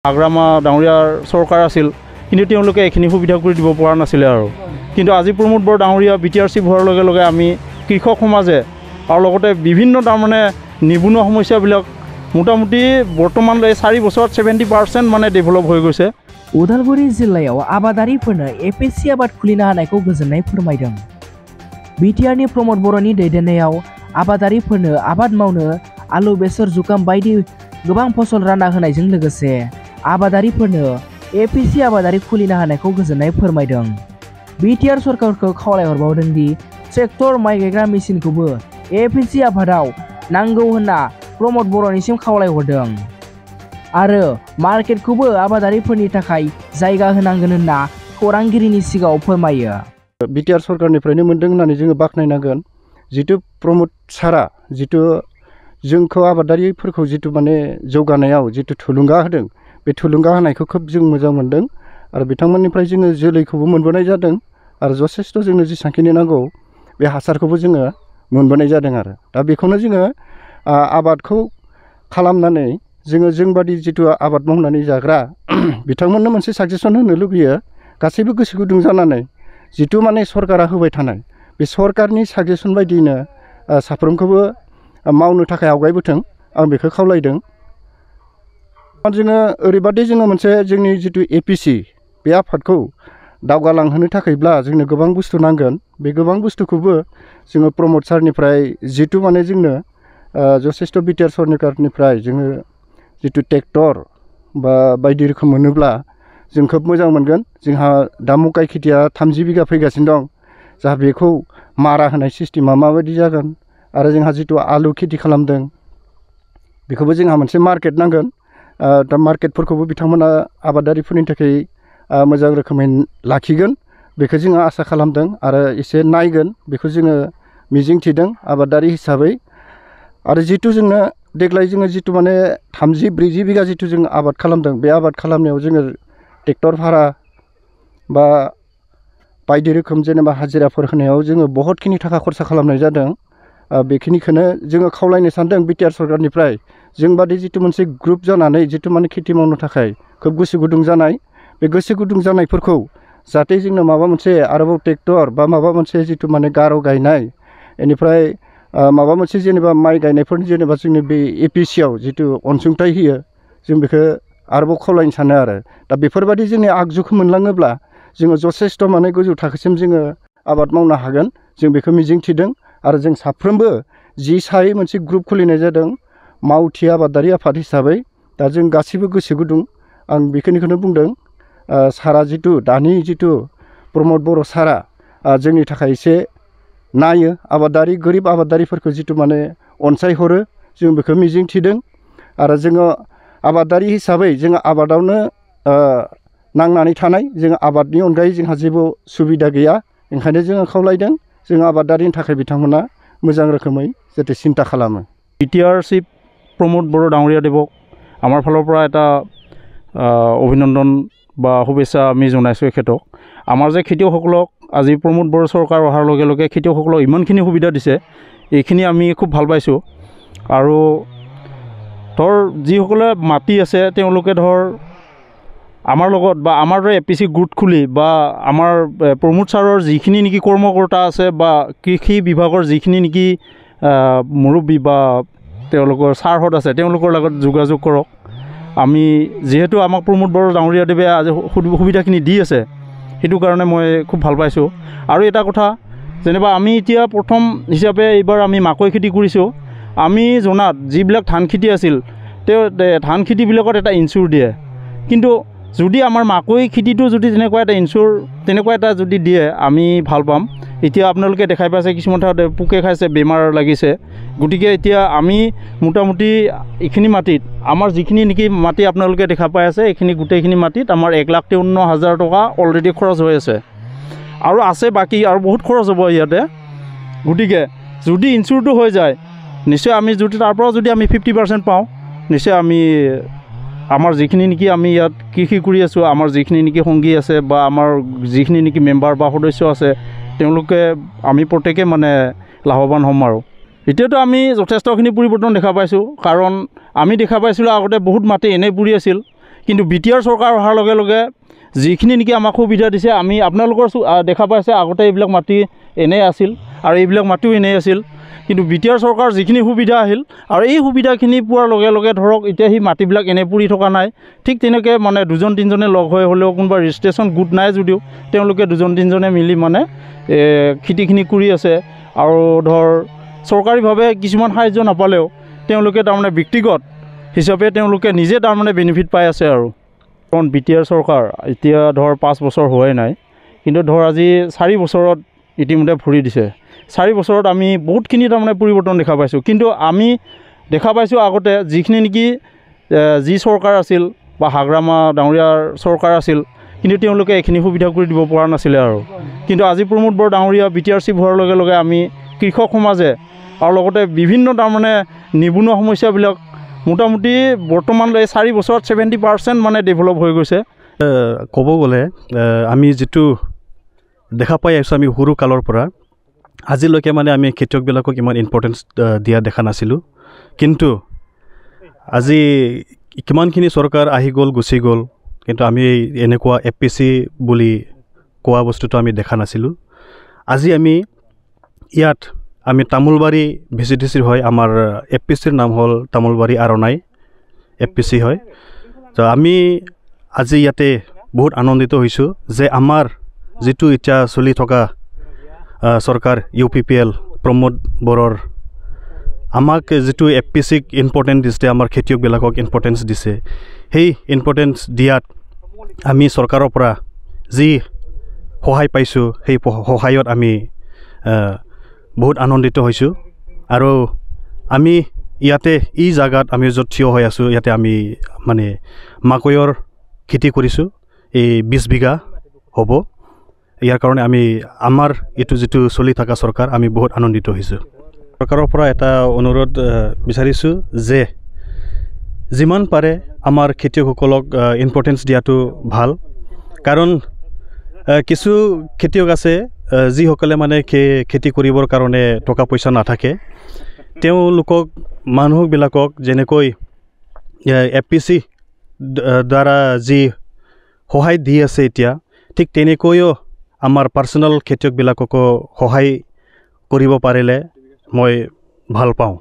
আগ্ৰামা ডাঙৰীয়াৰ চৰকাৰ আছিল কিন্তু তেওঁলোকে এইখিনি সুবিধা কৰি দিব পৰা নাছিলে আৰু কিন্তু আজি প্ৰমোদ বড়ো ডাঙৰীয়া BTRC হোৱাৰ লগে লগে আমি কৃষক সমাজে আৰু লগতে বিভিন্ন তাৰমানে নিবনুৱা সমস্যাবিলাক মোটামুটি বৰ্তমান 4 বছৰত 70% মানে ডেভেলপ হৈ গৈছে। उदालगुरि जिल्लायाव आबादारिफोरनो APC आबाद खुलिनो हानायखौ गोजोननाय फोरमायदों। BTRनि प्रमोद बर'नि दैदेननायाव आबादारिफोरनो आबाद मावनो आलु बेसर जुखाम बायदि गोबां फसल रानना होनायजों लोगोसे आबादारिफोरनो APC आबादारि खुलिनो हानायखौ गोजोननाय फोरमायदों। BTR सरकारखौ खावलायहरबावदों दि ट्रेक्टर माइ गायग्रा मेसिनखौबो APC आबादाव नांगौ होनना प्रमोद बर'निसिम खावलायहरदों आरो मार्केटखौबो आबादारिफोरनि थाखाय जायगा होनांगोन होनना खौरांगिरिनि सिगाङाव फोरमायो। BTR सरकारनिफ्रायनो मोनदों होननानै जोङो बाख्नायनांगोन। जितु प्रमोद सारा जितु जोंखौ आबादारिफोरखौ जितु माने जौगानायाव जितु थुलुंगा होदों बे थुलुंगा होनायखौ खोब जों मोजां मोनदों आरो बिथांमोननिफ्राय जोङो जोलैखौबो मोनबोनाय जादों आरो जथेस्थ जोंनो जेसांखिनि नांगौ बे हासारखौबो जोङो मोनबोनाय जादों आरो दा बेखौनो जोङो आबादखौ खालामनानै जोंबादि जितु आबाद मावनानै जाग्रा बिथांमोननो मोनसे साजेसन होनो लुबैयो गासैबो गोसो गुदुं जानानै जितु माने सरकारा होबाय थानाय बे सरकारनि साजेसन बायदियैनो साफ्रोमखौबो मावनो थाखाय आवगायबोथों आं बेखौ खावलायदों। जोङो ओरैबादि जोङो मोनसे जोंनि जितु APC बे आफादखौ दावगालांहोनो थाखायब्ला जोंनो गोबां बुस्थु नांगोन। बे गोबां बुस्थुखौबो जोङो प्रमोद सारनिफ्राय जितु माने जोंनो जथेस्थ BTR सरकारनिफ्राय जोङो जितु ट्रेक्टर बा बायदि रोखोम मोनोब्ला जों खोब मोजां मोनगोन। जोंहा दा मकाइ खेथिया 30 बिगा फैगासिनो दं। जा बेखौ मारा होनाय सिस्टेमा माबायदि जागोन आरो जोंहा जितु आलु खेथि खालामदों बेखौबो जोंहा मोनसे मार्केट नांगोन। दा मार्केटफोरखौबो बिथांमोना आबादारिफोरनि थाखाय मोजां रोखोमै लाखिगोन बेखौ जोङो आसा खालामदों आरो एसे नायगोन बेखौ जोङो मिजिंथिदों आबादारि हिसाबै। आरो जितु जोंनो देग्लाय जोङो जितु माने 30-40 बिगा जितु जों आबाद खालामदों बे आबाद खालामनायाव जोङो ट्रेक्टर भारा बा बायदि रोखोम जेनेबा हाजिराफोर होनायाव जोङो बहुतखिनि थाखा खरसा खालामनाय जादों। बेखिनिखौनो जोङो खावलायनो सानदों BTR सरकारनिफ्राय जोंबादि जितु मोनसे ग्रुप जानानै जितु माने खेथि मावनो थाखाय खोब गोसो गुदुं जानाय बे गोसो गुदुं जानायफोरखौ जाहाथे जोंनो माबा मोनसे आरोबाव ट्रेक्टर बा माबा मोनसे जितु माने गार' गायनाय बेनिफ्राय माबा मोनसे जेनेबा माइ गायनायफोरनि जेनेबा जोंनि बे APC आव जितु अनसुंथाइ होयो जों बेखौ आरोबाव खावलायनो सानो आरो दा बेफोरबादि जोंनि आगजुखौ मोनलाङोब्ला जोङो जथेस्थ माने गोजौ थाखोसिम जोङो आबाद मावनो हागोन जों बेखौ मिजिंथिदों। आरो जों साफ्रोमबो साय मोनसे ग्रुप खुलिनाय जादों मावथि आबादारि आफाद हिसाबै। दा जों गासैबो गोसो गुदुं आं बेखिनिखौनो बुंदों। सारा जितु दानि जितु प्रमोद बर' सारा जोंनि थाखाय एसे नायो आबादारि गोरिब आबादारिफोरखौ जितु माने अनसायहरो जों बेखौ मिजिंथिदों। आरो जोङो आबादारि हिसाबै जोङो आबादावनो नांनानै थानाय जोङो आबादनि अनगायै जोंहा जेबो सुबिदा गैया ओंखायनो जोङो खावलायदों जों आबादारिनि थाखाय बिथांमोना मोजां रोखोमै যাতে চিন্তা খালামে। BTRC প্ৰমোদ বড়ো ডাঙৰীয়া দেৱক আমাৰ ফালৰ পৰা এটা অভিনন্দন বা শুভেচ্ছা আমি জনাইছোঁ এখেতক। আমাৰ যে খেতিয়কসকলক আজি প্ৰমোদ বড়ো চৰকাৰ অহাৰ লগে লগে খেতিয়কসকলক ইমানখিনি সুবিধা দিছে এইখিনি আমি খুব ভাল পাইছোঁ। আৰু ধৰ যিসকলে মাটি আছে তেওঁলোকে ধৰ আমাৰ লগত বা আমাৰ দৰে APC গোট খুলি বা আমাৰ প্ৰমোদ ছাৰৰ যিখিনি নেকি কৰ্মকৰ্তা আছে বা কৃষি বিভাগৰ যিখিনি নেকি মুৰব্বী বা তেওঁলোকৰ ছাৰহঁত আছে তেওঁলোকৰ লগত যোগাযোগ কৰক। আমি যিহেতু আমাক প্ৰমোদ বড়ো ডাঙৰীয়াদেৱে আজি সুবিধাখিনি দি আছে সেইটো কাৰণে মই খুব ভাল পাইছোঁ। আৰু এটা কথা যেনিবা আমি এতিয়া প্ৰথম হিচাপে এইবাৰ আমি মাকৈ খেতি কৰিছোঁ। আমি জনাত যিবিলাক ধান খেতি আছিল তেওঁ ধান খেতিবিলাকত এটা ইনচুৰ দিয়ে কিন্তু যদি আমাৰ মাকৈ খেতিটো যদি তেনেকুৱা এটা যদি দিয়ে আমি ভাল পাম। এতিয়া আপোনালোকে দেখাই পাইছে কিছুমান ঠাইত পোকে খাইছে বেমাৰ লাগিছে গতিকে এতিয়া আমি মোটামুটি এইখিনি মাটিত আমাৰ যিখিনি নেকি মাটি আপোনালোকে দেখা পাই আছে এইখিনি গোটেইখিনি মাটিত আমাৰ 1,53,000 টকা অলৰেডি খৰচ হৈ আছে আৰু আছে বাকী আৰু বহুত খৰচ হ'ব ইয়াতে। গতিকে যদি ইনচুৰটো হৈ যায় নিশ্চয় আমি যদি তাৰ পৰা যদি আমি 50% পাওঁ নিশ্চয় আমি আমাৰ যিখিনি নেকি আমি ইয়াত কৃষি কৰি আছোঁ আমাৰ যিখিনি নেকি সংগী আছে বা আমাৰ যিখিনি নেকি মেম্বাৰ বা সদস্য আছে তেওঁলোকে আমি প্ৰত্যেকে মানে লাভৱান হ'ম। আৰু এতিয়াতো আমি যথেষ্টখিনি পৰিৱৰ্তন দেখা পাইছোঁ কাৰণ আমি দেখা পাইছিলোঁ আগতে বহুত মাটি এনেই পৰি আছিল কিন্তু BTR চৰকাৰ অহাৰ লগে লগে যিখিনি নেকি আমাক সুবিধা দিছে আমি আপোনালোকৰ দেখা পাইছে আগতে এইবিলাক মাটি এনেই আছিল আৰু এইবিলাক মাটিও এনেই আছিল কিন্তু BTR চৰকাৰ যিখিনি সুবিধা আহিল আৰু এই সুবিধাখিনি পোৱাৰ লগে লগে ধৰক এতিয়া সেই মাটিবিলাক এনে পৰি থকা নাই ঠিক তেনেকৈ মানে দুজন তিনিজনে লগ হৈ হ'লেও কোনোবা ৰেজিষ্ট্ৰেশ্যন গোট নাই যদিও তেওঁলোকে দুজন তিনিজনে মিলি মানে খেতিখিনি কৰি আছে আৰু ধৰ চৰকাৰীভাৱে কিছুমান সাহায্য নাপালেও তেওঁলোকে তাৰমানে ব্যক্তিগত হিচাপে তেওঁলোকে নিজে তাৰমানে বেনিফিট পাই আছে আৰু কাৰণ BTR চৰকাৰ এতিয়া ধৰ 5 বছৰ হোৱাই নাই কিন্তু ধৰ আজি 4 বছৰত ইতিমধ্যে ভৰি দিছে 4 বছৰত আমি বহুতখিনি তাৰমানে পৰিৱৰ্তন দেখা পাইছোঁ কিন্তু আমি দেখা পাইছোঁ আগতে যিখিনি নেকি যি চৰকাৰ আছিল বা হাগ্ৰামা ডাঙৰীয়াৰ চৰকাৰ আছিল কিন্তু তেওঁলোকে এইখিনি সুবিধা কৰি দিব পৰা নাছিলে আৰু কিন্তু আজি প্ৰমোদ বড়ো ডাঙৰীয়া BTR চিফ হোৱাৰ লগে লগে আমি কৃষক সমাজে আৰু লগতে বিভিন্ন তাৰমানে নিবনুৱা সমস্যাবিলাক মোটামুটি বৰ্তমান 4 বছৰত 70% মানে ডেভেলপ হৈ গৈছে ক'ব গ'লে আমি যেটো দেখা পাই আছো আমি সৰু কালৰ পৰা আজিলৈকে মানে আমি খেতিয়কবিলাকক ইমান ইম্পৰ্টেন্স দিয়া দেখা নাছিলোঁ কিন্তু আজি কিমানখিনি চৰকাৰ আহি গ'ল গুচি গ'ল কিন্তু আমি এনেকুৱা APC বুলি কোৱা বস্তুটো আমি দেখা নাছিলোঁ আজি আমি ইয়াত আমি তামোলবাৰী ভিচিডিচিৰ হয় আমাৰ APCৰ নাম হ'ল তামোলবাৰী আৰণাই APC হয় তো আমি আজি ইয়াতে বহুত আনন্দিত হৈছোঁ যে আমাৰ যেটো এতিয়া চলি থকা চৰকাৰ UPPL প্ৰমোদ বড়োৰ আমাক যেটো APCক ইম্পৰ্টেন্স দিছে আমাৰ খেতিয়কবিলাকক ইম্পৰ্টেন্স দিছে সেই ইম্পৰ্টেন্স দিয়াত আমি চৰকাৰৰ পৰা যি সহায় পাইছোঁ সেই সহায়ত আমি বহুত আনন্দিত হৈছোঁ আৰু আমি ইয়াতে এই জায়গাত আমি য'ত থিয় হৈ আছোঁ ইয়াতে আমি মানে মাকৈৰ খেতি কৰিছোঁ এই 20 বিঘা হ'ব ইয়াৰ কাৰণে আমি আমাৰ এটো যেটো চলি থকা চৰকাৰ আমি বহুত আনন্দিত হৈছোঁ চৰকাৰৰ পৰা এটা অনুৰোধ বিচাৰিছোঁ যে যিমান পাৰে আমাৰ খেতিয়কসকলক ইম্পৰ্টেন্স দিয়াটো ভাল কাৰণ কিছু খেতিয়ক আছে যিসকলে মানে খেতি কৰিবৰ কাৰণে টকা পইচা নাথাকে তেওঁলোকক মানুহবিলাকক যেনেকৈ APC দ্বাৰা যি সহায় দি আছে এতিয়া ঠিক তেনেকৈও আমাৰ পাৰ্সোনাল খেতিয়কবিলাককো সহায় কৰিব পাৰিলে মই ভাল পাওঁ